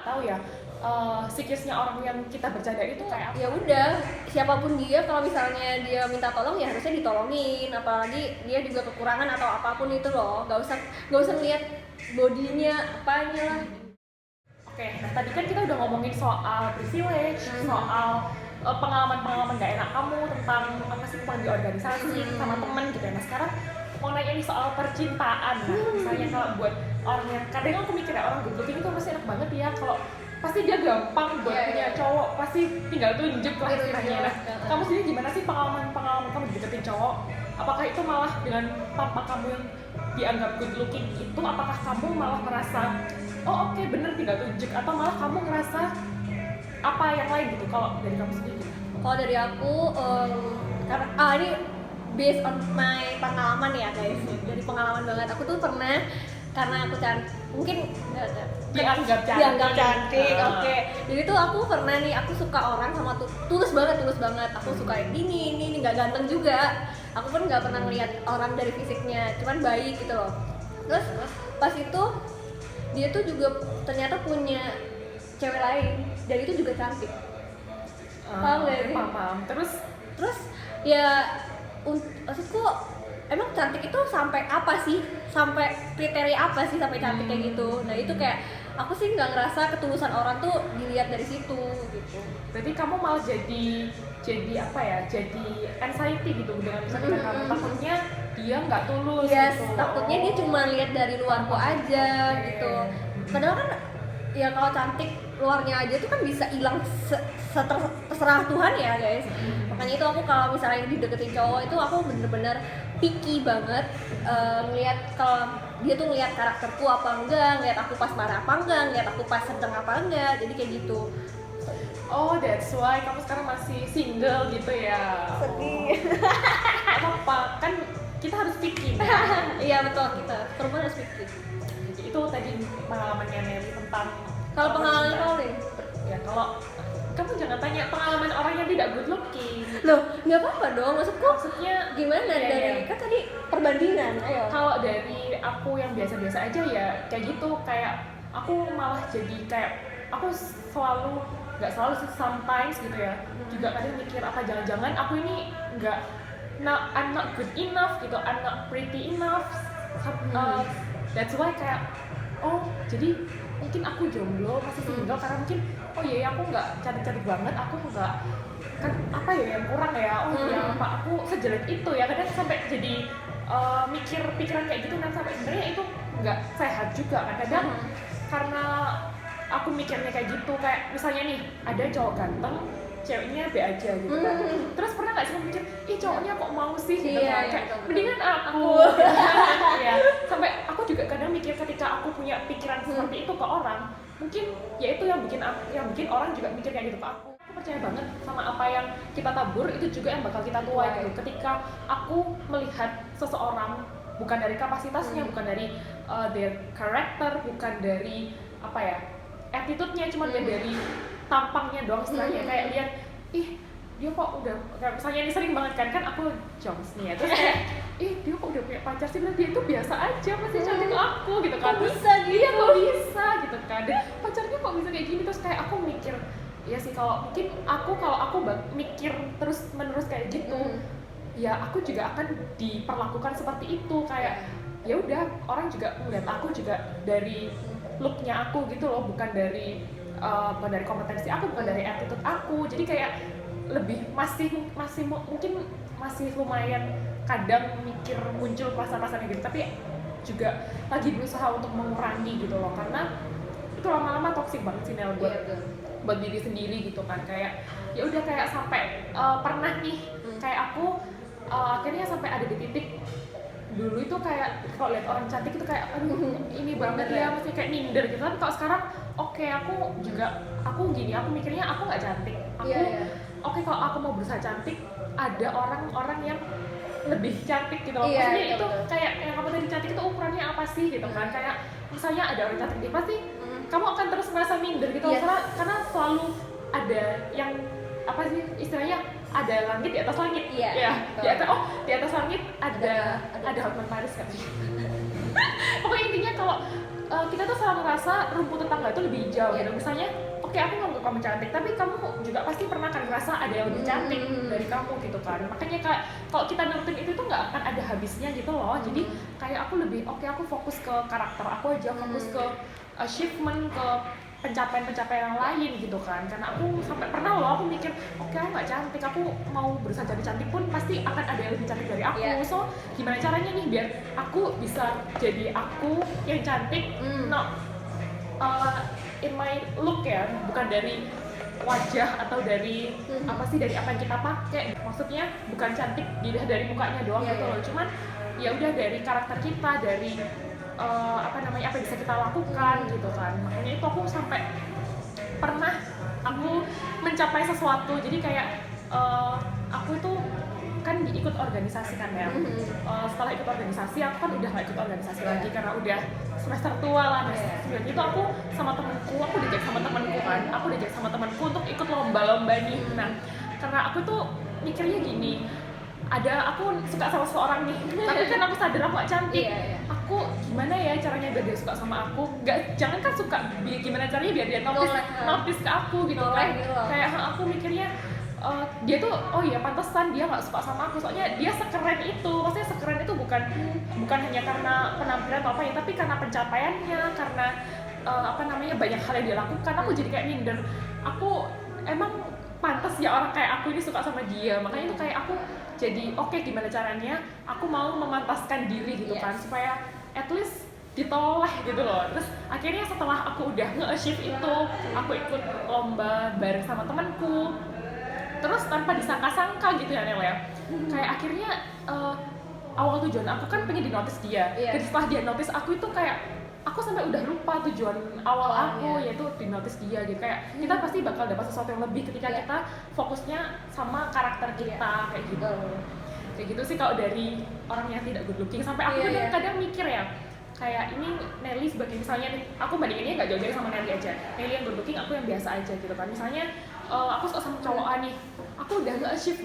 tahu ya siklusnya orang yang kita bercanda itu kayak ya udah siapapun dia, kalau misalnya dia minta tolong ya harusnya ditolongin, apalagi dia juga kekurangan atau apapun itu loh, nggak usah ngeliat bodinya apanya lah. Oke, nah tadi kan kita udah ngomongin soal privilege, soal pengalaman-pengalaman gak enak kamu tentang apa sih di organisasi sama temen gitu ya. Nah sekarang mau nanya nih soal percintaan. Nah misalnya kalau buat orang yang kadang aku mikir ya orang good looking itu pasti enak banget ya, kalau pasti dia gampang buat punya cowok, pasti tinggal tunjuk lah istilahnya. Nah kamu sendiri gimana sih pengalaman kamu deketin cowok? Apakah itu malah dengan tanpa kamu yang dianggap good looking itu, apakah kamu malah merasa oh oke, bener tinggal tunjuk, atau malah kamu ngerasa apa yang lain gitu? Kalau dari kamu sendiri gimana? Kalau dari aku karena ini based on my pengalaman ya guys, dari pengalaman banget. Aku tuh pernah, karena aku cantik, mungkin dianggap cantik. Oke. Jadi tuh aku pernah nih, aku suka orang sama tulus banget. Aku suka yang ini nggak ganteng juga. Aku pun nggak pernah ngeliat orang dari fisiknya, cuman baik gitu loh. Terus pas itu dia tuh juga ternyata punya cewek lain dan itu juga cantik. Paham gak sih? Paham. Terus ya maksudku emang cantik itu sampai apa sih? Sampai kriteria apa sih sampai cantik kayak gitu? Nah itu kayak aku sih nggak ngerasa ketulusan orang tuh dilihat dari situ gitu. Berarti kamu malah jadi apa ya? Jadi anxiety gitu dengan misalnya kamu takutnya dia nggak tulus. Yes, gitu. takutnya dia cuma lihat dari luarku aja gitu. Padahal kan ya kalau cantik luarnya aja tuh kan bisa hilang terserah Tuhan ya guys. Makanya itu aku kalau misalnya dideketin cowok itu aku bener-bener picky banget ngelihat kalau dia tuh ngelihat karakterku apa enggak, ngelihat aku pas marah apa enggak, ngelihat aku pas sedang apa enggak. Jadi kayak gitu. Oh, that's why kamu sekarang masih single gitu ya? Sedih. Apa kan kita harus picky. Iya betul, kita perempuan harus picky. Itu tadi pengalamannya Nelly tentang Kalau pengalaman kamu nih? Ya kalau kamu jangan tanya pengalaman orang yang tidak good looking. Loh, nggak apa-apa dong. Maksudnya Gimana dari kan tadi perbandingan? Ayo. Kalau dari aku yang biasa-biasa aja ya kayak gitu, kayak aku malah jadi kayak aku selalu, nggak selalu sih, sometimes gitu ya, juga kadang mikir apa jangan-jangan aku ini I'm not good enough gitu, I'm not pretty enough. That's why kayak oh jadi mungkin aku jomblo masih single karena mungkin oh iya aku nggak cantik-cantik banget, aku nggak kan apa ya yang kurang ya, oh iya apa aku sejelek itu ya, kadang sampai jadi mikir pikiran kayak gitu, dan sampai sebenarnya itu nggak sehat juga kan kadang. Karena aku mikirnya kayak gitu, kayak misalnya nih ada cowok ganteng ceweknya B aja gitu kan, terus pernah nggak sih kamu mikir ih cowoknya kok mau sih gitu kan, kayak mendingan aku ya, sampai aku juga kadang mikir ketika aku punya pikiran seperti itu ke orang, mungkin ya itu yang bikin orang juga mikir kayak gitu ke aku. Aku percaya banget sama apa yang kita tabur itu juga yang bakal kita tuai gitu. Ketika aku melihat seseorang bukan dari kapasitasnya, bukan dari their character, bukan dari apa ya attitude-nya, cuma dari tampangnya doang istilahnya, kayak lihat ih dia kok udah, kayak misalnya ini sering banget kan aku Jones nih ya, terus kayak ih dia kok udah punya pacar sih, dia itu biasa aja masih cantik aku gitu kan, kok bisa gitu? Iya kok bisa gitu kan, dan pacarnya kok bisa kayak gini, terus kayak aku mikir ya sih kalau aku mikir terus menerus kayak gitu ya aku juga akan diperlakukan seperti itu, kayak ya udah orang juga ngeliat aku juga dari looknya aku gitu loh, bukan dari kompetensi aku, bukan dari attitude aku. Jadi kayak lebih masih mungkin masih lumayan kadang mikir muncul perasaan-perasaan gitu, tapi juga lagi berusaha untuk mengurangi gitu loh, karena itu lama-lama toksik banget sih Nel buat diri sendiri gitu kan, kayak ya udah kayak sampai pernah nih kayak aku akhirnya sampai ada di titik dulu itu kayak kalau lihat orang cantik itu kayak aduh ini banget ya, mesti kayak minder gitu. Tapi kalau sekarang oke, aku mikirnya aku nggak cantik, oke kalau aku mau berusaha cantik ada orang-orang yang lebih cantik gitu loh. Maksudnya itu kayak yang kamu tadi cantik itu ukurannya apa sih gitu kan, kayak misalnya ada orang cantik dia pasti kamu akan terus merasa minder gitu karena selalu ada yang apa sih istilahnya, ada langit di atas langit, di atas langit ada Hotman Paris kan. Pokoknya intinya kalau kita tuh selalu merasa rumput tetangga itu lebih hijau gitu. Misalnya, oke aku nganggap kamu cantik, tapi kamu juga pasti pernah kan ngerasa ada yang lebih cantik dari kamu gitu kan. Makanya kayak kalau kita nurutin itu tuh nggak akan ada habisnya gitu loh. Jadi kayak aku lebih aku fokus ke karakter aku aja, fokus ke achievement, ke pencapaian-pencapaian yang lain gitu kan. Karena aku sampai pernah loh aku mikir, oke aku nggak cantik, aku mau berusaha jadi cantik pun pasti akan ada yang lebih cantik dari aku. So gimana caranya nih biar aku bisa jadi aku yang cantik, in my look ya, bukan dari wajah atau dari dari apa yang kita pakai. Maksudnya bukan cantik dilihat dari mukanya doang gitu loh. Cuman ya udah dari karakter kita, dari apa yang bisa kita lakukan gitu kan. Makanya itu aku sampai pernah aku mencapai sesuatu. Jadi kayak aku itu kan ikut organisasi kan ya. Setelah ikut organisasi aku kan udah gak ikut organisasi lagi karena udah semester tua lah. Semester itu aku sama temenku, aku diajak sama temenku untuk ikut lomba-lomba nih. Nah karena aku tuh mikirnya gini, aku suka sama seseorang nih, tapi kan aku sadar aku gak cantik. Aku gimana ya caranya biar dia suka sama aku? Jangan kan suka, gimana caranya biar dia notice ke aku gitu kan. Kayak aku mikirnya dia tuh pantesan dia nggak suka sama aku, soalnya dia sekeren itu. Maksudnya sekeren itu bukan hanya karena penampilan atau apa ya, tapi karena pencapaiannya, karena banyak hal yang dia lakukan. Aku jadi kayak minder, aku emang pantas ya orang kayak aku ini suka sama dia. Makanya itu kayak aku jadi gimana caranya aku mau memantaskan diri gitu kan, supaya at least ditoleh gitu loh. Terus akhirnya setelah aku udah nge-achieve itu, aku ikut lomba bareng sama temanku, terus tanpa disangka-sangka gitu ya Nel ya. Kayak akhirnya awal tujuan aku kan pengen di-notice dia. Dan setelah dia notice aku itu kayak aku sampai udah lupa tujuan awal aku, yaitu di-notice dia gitu. Kayak kita pasti bakal dapat sesuatu yang lebih ketika kita fokusnya sama karakter kita kayak gitu. Kayak gitu sih kalau dari orang yang tidak good looking. Sampai aku kadang mikir ya, kayak ini Nelly sebagai misalnya nih, aku bandinginnya nggak jauh-jauh sama Nelly aja. Nelly yang good looking, aku yang biasa aja gitu kan. Misalnya aku suka sama cowok nih, aku udah nge-achieve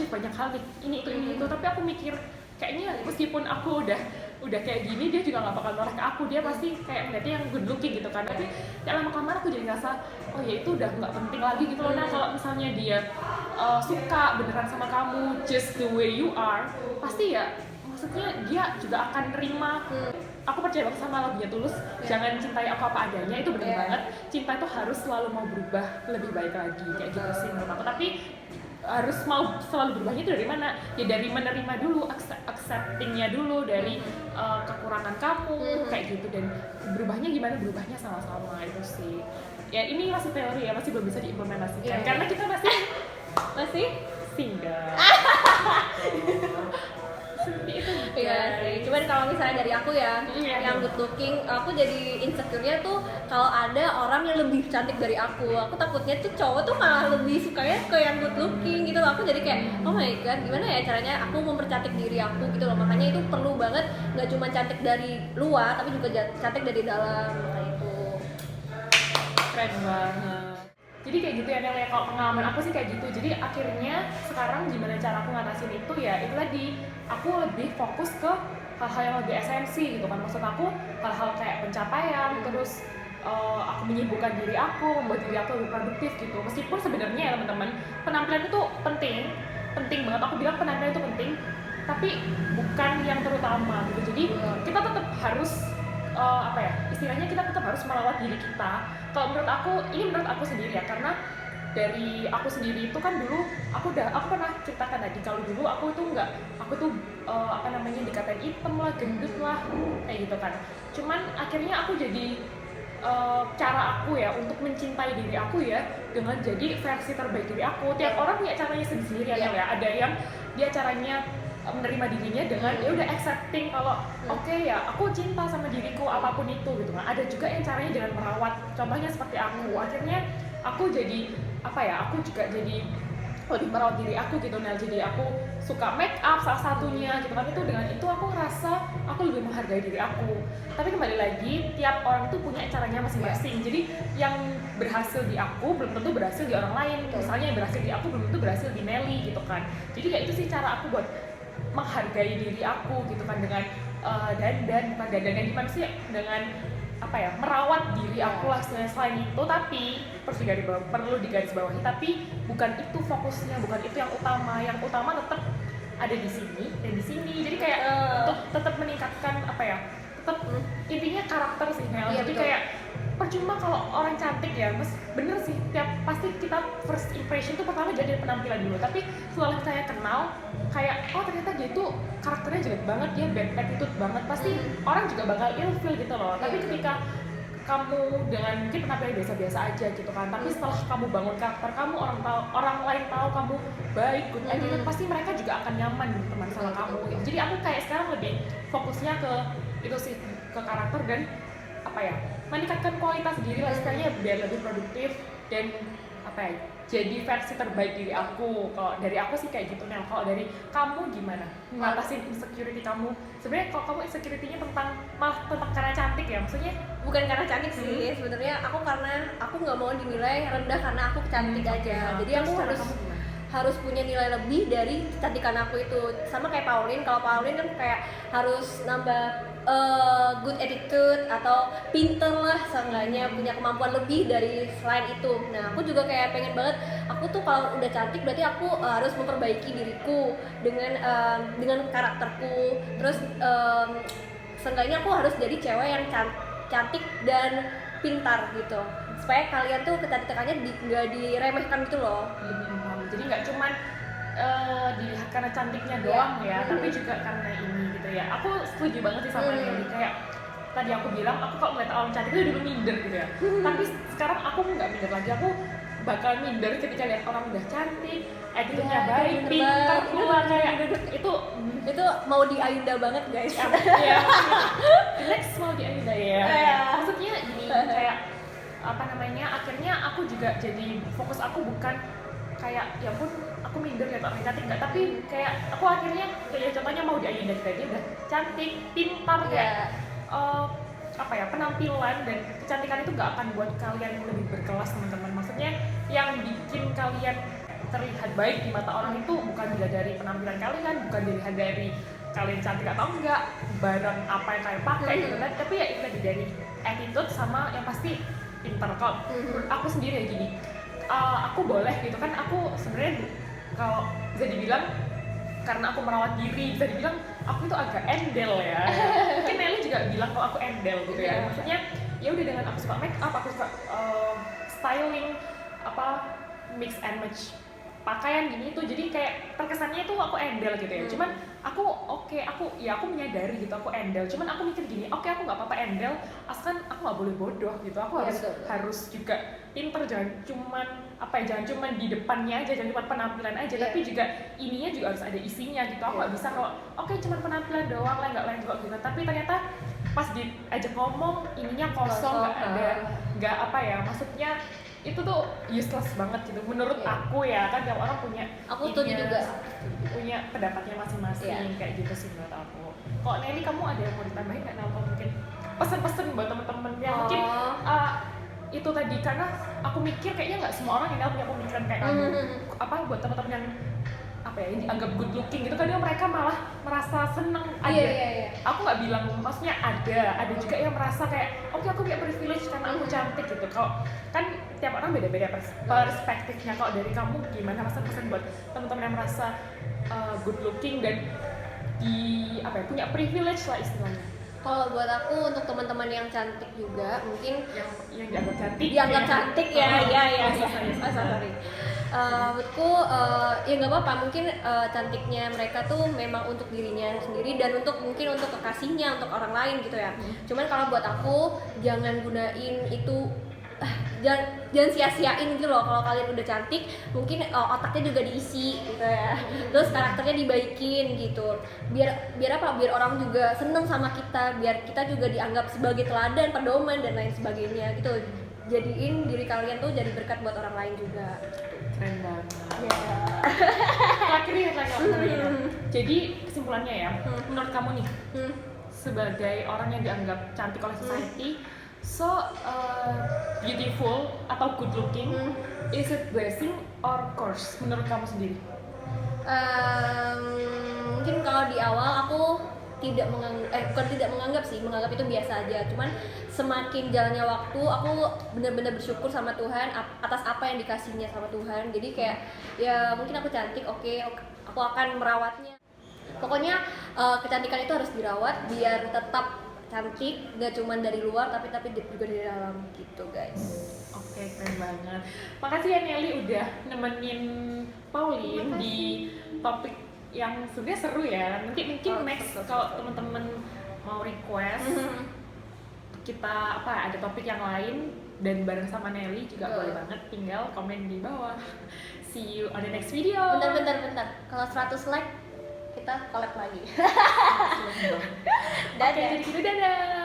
banyak hal nih, ini itu, tapi aku mikir kayaknya meskipun aku udah kayak gini, dia juga nggak bakal nolak ke aku. Dia pasti kayak ngeliatnya yang good looking gitu kan. Tapi kayak lama-kelamaan aku jadi ngerasa, itu udah nggak penting lagi gitu loh. Nah kalau misalnya dia suka beneran sama kamu just the way you are, pasti ya maksudnya dia juga akan nerima. Aku percaya banget sama lagunya Tulus, jangan cintai aku apa adanya, itu bener banget. Cinta itu harus selalu mau berubah lebih baik lagi, kayak gitu sih menurut aku. Tapi harus mau selalu berubahnya itu dari mana? Ya dari menerima dulu, acceptingnya dulu, dari kekurangan kamu, kayak gitu. Dan berubahnya gimana? Berubahnya sama-sama, itu sih. Ya ini masih teori ya, masih belum bisa diimplementasikan, karena kita masih single. Itu sih. Cuman kalau misalnya dari aku ya, yang good looking, aku jadi insecure-nya tuh kalau ada orang yang lebih cantik dari aku. Aku takutnya tuh cowok tuh malah lebih sukanya ke yang good looking gitu loh. Aku jadi kayak, oh my god, gimana ya caranya aku mempercantik diri aku gitu loh. Makanya itu perlu banget, nggak cuma cantik dari luar, tapi juga cantik dari dalam. Kayak itu keren banget. Jadi kayak gitu ya Nel, kalau pengalaman aku sih kayak gitu. Jadi akhirnya sekarang gimana cara aku ngatasin itu ya, itu tadi aku lebih fokus ke hal-hal yang lebih esensi gitu kan. Maksud aku hal-hal kayak pencapaian, terus aku menyibukkan diri aku, membuat diri aku lebih produktif gitu. Meskipun sebenarnya ya teman-teman, penampilan itu penting banget. Aku bilang penampilan itu penting, tapi bukan yang terutama gitu. Jadi kita tetap harus istilahnya kita tetap harus merawat diri kita. Kalau menurut aku sendiri ya, karena dari aku sendiri itu kan dulu aku pernah ceritakan tadi kalau dulu aku tuh dikatain hitam lah, gendut lah, kayak gitu kan. Cuman akhirnya aku jadi cara aku ya untuk mencintai diri aku ya dengan jadi versi terbaik diri aku. Tiap orang punya caranya sendiri ya. Ada yang dia caranya menerima dirinya dengan ya udah accepting kalau ya aku cinta sama diriku apapun itu gitu kan. Ada juga yang caranya dengan merawat, contohnya seperti aku. Akhirnya aku jadi aku juga jadi lebih merawat diri aku gitu. Nah jadi aku suka make up salah satunya gitu kan. Itu dengan itu aku ngerasa aku lebih menghargai diri aku. Tapi kembali lagi tiap orang itu punya caranya masing-masing. Jadi yang berhasil di aku belum tentu berhasil di orang lain. Misalnya yang berhasil di aku belum tentu berhasil di Nelly gitu kan. Jadi kayak itu sih cara aku buat menghargai diri aku gitu kan, dengan dandan, bukan dandan gimana sih, dengan apa ya, merawat diri aku lah selain itu. Tapi perlu digarisbawahi, tapi bukan itu fokusnya, bukan itu yang utama. Yang utama tetap ada di sini dan di sini. Jadi kayak untuk tetap meningkatkan apa ya, tetap intinya karakter sih Mel. Iya, Jadi betul. kayak percuma kalau orang cantik ya, mas bener sih, pasti kita first impression tuh pertama jadi dari penampilan dulu. Tapi setelah saya kenal, kayak oh ternyata dia tuh karakternya jelek banget, dia bad attitude banget, pasti orang juga bakal ilfeel gitu loh. Tapi Iya, ketika kamu dengan mungkin penampilan biasa-biasa aja gitu kan, tapi setelah kamu bangun karakter kamu, orang lain tahu kamu baik, good attitude, pasti mereka juga akan nyaman teman sama kamu gitu. Jadi aku kayak sekarang lebih fokusnya ke itu sih, ke karakter dan apa ya, meningkatkan kualitas diri lah istilahnya, biar lebih produktif dan apa ya, jadi versi terbaik diri aku. Kalau dari aku sih kayak gitu Nel. Kalau dari kamu gimana ngatasin insecurity kamu? Sebenarnya kalau kamu insecurity-nya malah tentang karena cantik ya, maksudnya? Bukan karena cantik sih, sebenarnya karena aku nggak mau dinilai rendah karena aku cantik aja. Jadi aku harus punya nilai lebih dari kecantikan aku itu. Sama kayak Pauline, kalau Pauline kan kayak harus nambah good attitude atau pinter lah, seenggaknya punya kemampuan lebih dari selain itu. Nah aku juga kayak pengen banget, aku tuh kalau udah cantik berarti aku harus memperbaiki diriku dengan karakterku. Terus seenggaknya aku harus jadi cewek yang cantik dan pintar gitu, supaya kalian tuh kecantikannya nggak diremehkan gitu loh. Jadi nggak cuman dilihat karena cantiknya doang ya, tapi juga karena ini gitu ya. Aku setuju banget sih sama Nelly, kayak tadi aku bilang, aku kalau ngeliat orang cantik itu dulu minder gitu ya. Tapi sekarang aku nggak minder lagi, aku bakal minder ketika lihat orang udah cantik, attitude-nya baik, pintar pula, kayak itu mau di Ayunda banget guys. Ya, next mau di Ayunda ya. Maksudnya gini, kayak apa namanya, akhirnya aku juga jadi fokus aku bukan kayak ya pun aku minder lihat orang cantik enggak, tapi kayak aku akhirnya kayak contohnya mau di Ayunda, dia udah cantik, pintar, kayak apa ya, penampilan dan kecantikan itu nggak akan buat kalian lebih berkelas teman-teman. Maksudnya yang bikin kalian terlihat baik di mata orang itu bukan dilihat dari penampilan kalian, bukan dilihat dari kalian cantik atau enggak, barang apa yang kalian pakai gitu kan, tapi ya itu tadi dari attitude sama yang pasti pintar. Kalau aku sendiri ya gini, aku boleh gitu kan, aku sebenarnya kalau bisa dibilang karena aku merawat diri, bisa dibilang aku itu agak endel ya. Mungkin Nelly juga bilang kalau aku endel gitu ya. Maksudnya ya udah, dengan aku suka make up, aku suka styling, apa mix and match pakaian gini itu, jadi kayak terkesannya itu aku endel gitu ya. Cuman aku aku menyadari gitu aku endel. Cuman aku mikir gini, aku nggak apa-apa endel, asalkan aku nggak boleh bodoh gitu. Aku harus juga pinter, jangan cuman di depannya aja, jangan cuma penampilan aja, tapi juga ininya juga harus ada isinya gitu. Aku nggak bisa kalau cuman penampilan doang lah, nggak lain juga gitu. Tapi ternyata pas diajak ngomong ininya kosong, nggak ada, nggak apa ya, maksudnya itu tuh useless banget gitu menurut aku ya. Kan tiap orang punya punya pendapatnya masing-masing, kayak gitu sih menurut aku. Kok Nelly, kamu ada yang mau ditambahin nggak, Nel? Mungkin pesan-pesan buat temen-temen yang mungkin itu tadi, karena aku mikir kayaknya nggak semua orang yang punya pemikiran kayak kamu. Apa buat teman-teman yang apa ya, yang dianggap good looking gitu, kadang mereka malah merasa seneng. Aku nggak bilang, maksudnya ada juga yang merasa kayak oke, aku punya privilege karena aku cantik gitu. Kalau kan tiap orang beda-beda perspektifnya. Kalau dari kamu gimana, pesan-pesan buat teman-teman yang merasa good looking dan punya privilege lah istilahnya? Kalau buat aku, untuk teman-teman yang cantik juga, mungkin yang dianggap cantik, cantik sorry. Menurutku ya nggak apa-apa, mungkin cantiknya mereka tuh memang untuk dirinya sendiri dan mungkin untuk kekasihnya, untuk orang lain gitu ya. Cuman kalau buat aku, jangan gunain itu, jangan sia-siain gitu loh. Kalau kalian udah cantik, mungkin otaknya juga diisi gitu ya, terus karakternya dibaikin gitu, biar orang juga seneng sama kita, biar kita juga dianggap sebagai teladan, pedoman dan lain sebagainya gitu. Jadiin diri kalian tuh jadi berkat buat orang lain juga. Keren banget. Terakhir jadi kesimpulannya ya, menurut kamu nih, sebagai orang yang dianggap cantik oleh society, beautiful atau good looking, is it blessing or curse menurut kamu sendiri? Mungkin kalau di awal aku bukan tidak menganggap sih, menganggap itu biasa aja. Cuman semakin jalannya waktu, aku benar-benar bersyukur sama Tuhan atas apa yang dikasihnya sama Tuhan. Jadi kayak ya mungkin aku cantik, oke, aku akan merawatnya. Pokoknya kecantikan itu harus dirawat biar tetap cantik, gak cuma dari luar tapi juga dari dalam gitu guys. Oke, keren banget. Makasih ya Nelly udah nemenin Pauline di topik yang sebenarnya seru ya. Nanti mungkin next kalau teman-teman mau request kita ada topik yang lain dan bareng sama Nelly juga boleh banget, tinggal komen di bawah. See you on the next video. Bentar. Kalau 100 like kita collab lagi. Oke, jadi gitu, dadah.